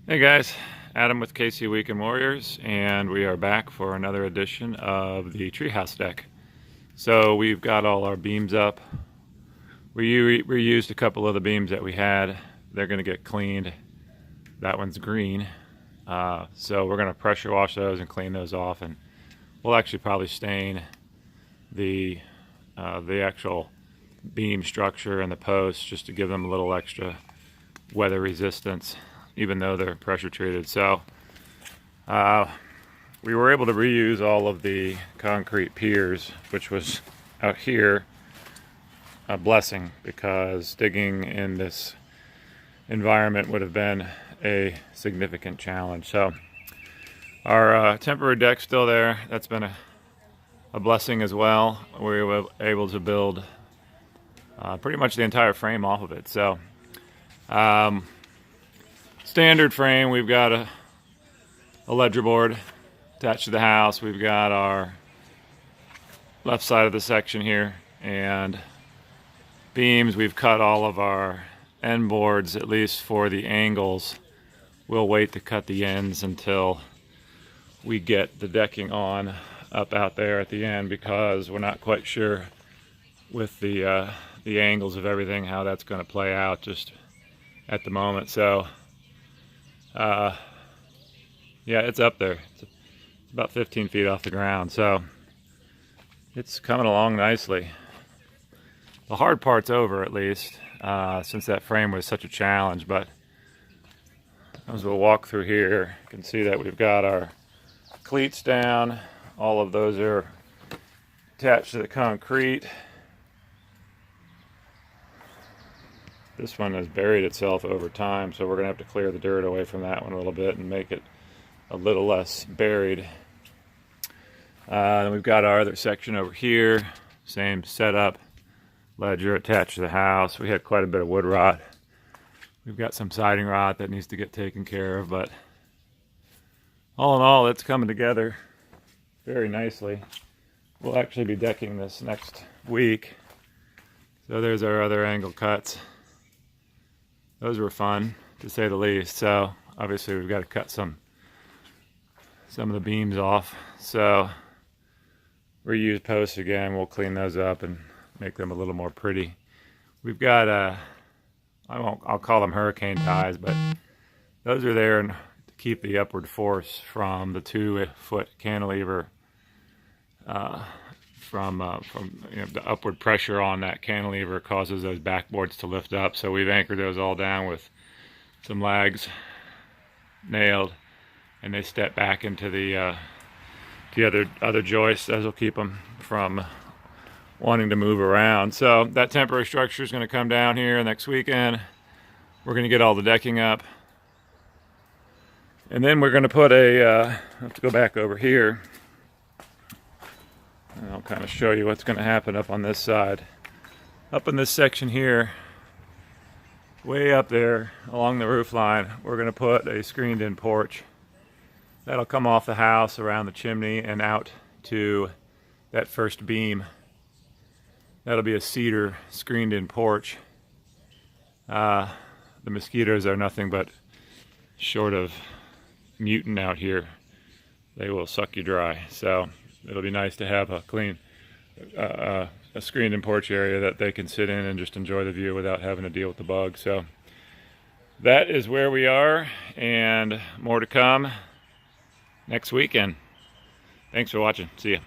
Hey guys, Adam with KCWeekend Warriors, and we are back for another edition of the Treehouse deck. So we've got all our beams up. We reused a couple of the beams that we had. They're going to get cleaned. That one's green. So we're going to pressure wash those and clean those off, and we'll actually probably stain the actual beam structure and the posts just to give them a little extra weather resistance, even though they're pressure treated. So we were able to reuse all of the concrete piers, which was out here a blessing, because digging in this environment would have been a significant challenge. So our temporary deck's still there. That's been a blessing as well. We were able to build pretty much the entire frame off of it. So standard frame, we've got a ledger board attached to the house. We've got our left side of the section here, and beams. We've cut all of our end boards, at least for the angles. We'll wait to cut the ends until we get the decking on up out there at the end, because we're not quite sure with the angles of everything how that's going to play out just at the moment. So yeah, it's up there. It's about 15 feet off the ground, so it's coming along nicely. The hard part's over, at least, since that frame was such a challenge. But as we'll walk through here, you can see that we've got our cleats down. All of those are attached to the concrete. This one has buried itself over time, so we're going to have to clear the dirt away from that one a little bit and make it a little less buried. Then we've got our other section over here, same setup, ledger attached to the house. We had quite a bit of wood rot. We've got some siding rot that needs to get taken care of, but all in all, it's coming together very nicely. We'll actually be decking this next week. So there's our other angle cuts. Those were fun, to say the least. So obviously we've got to cut some of the beams off. So reuse posts again. We'll clean those up and make them a little more pretty. We've got I'll call them hurricane ties, but those are there to keep the upward force from the 2-foot cantilever, from the upward pressure on that cantilever causes those backboards to lift up. So we've anchored those all down with some lags nailed, and they step back into the other joists. Those will keep them from wanting to move around. So that temporary structure is going to come down here next weekend. We're going to get all the decking up, and then we're going to put I have to go back over here, and I'll kind of show you what's going to happen up on this side. Up in this section here, way up there along the roof line, we're going to put a screened-in porch. That'll come off the house around the chimney and out to that first beam. That'll be a cedar screened-in porch. The mosquitoes are nothing but short of mutant out here. They will suck you dry. So it'll be nice to have a clean, a screened-in porch area that they can sit in and just enjoy the view without having to deal with the bugs. So that is where we are, and more to come next weekend. Thanks for watching. See ya.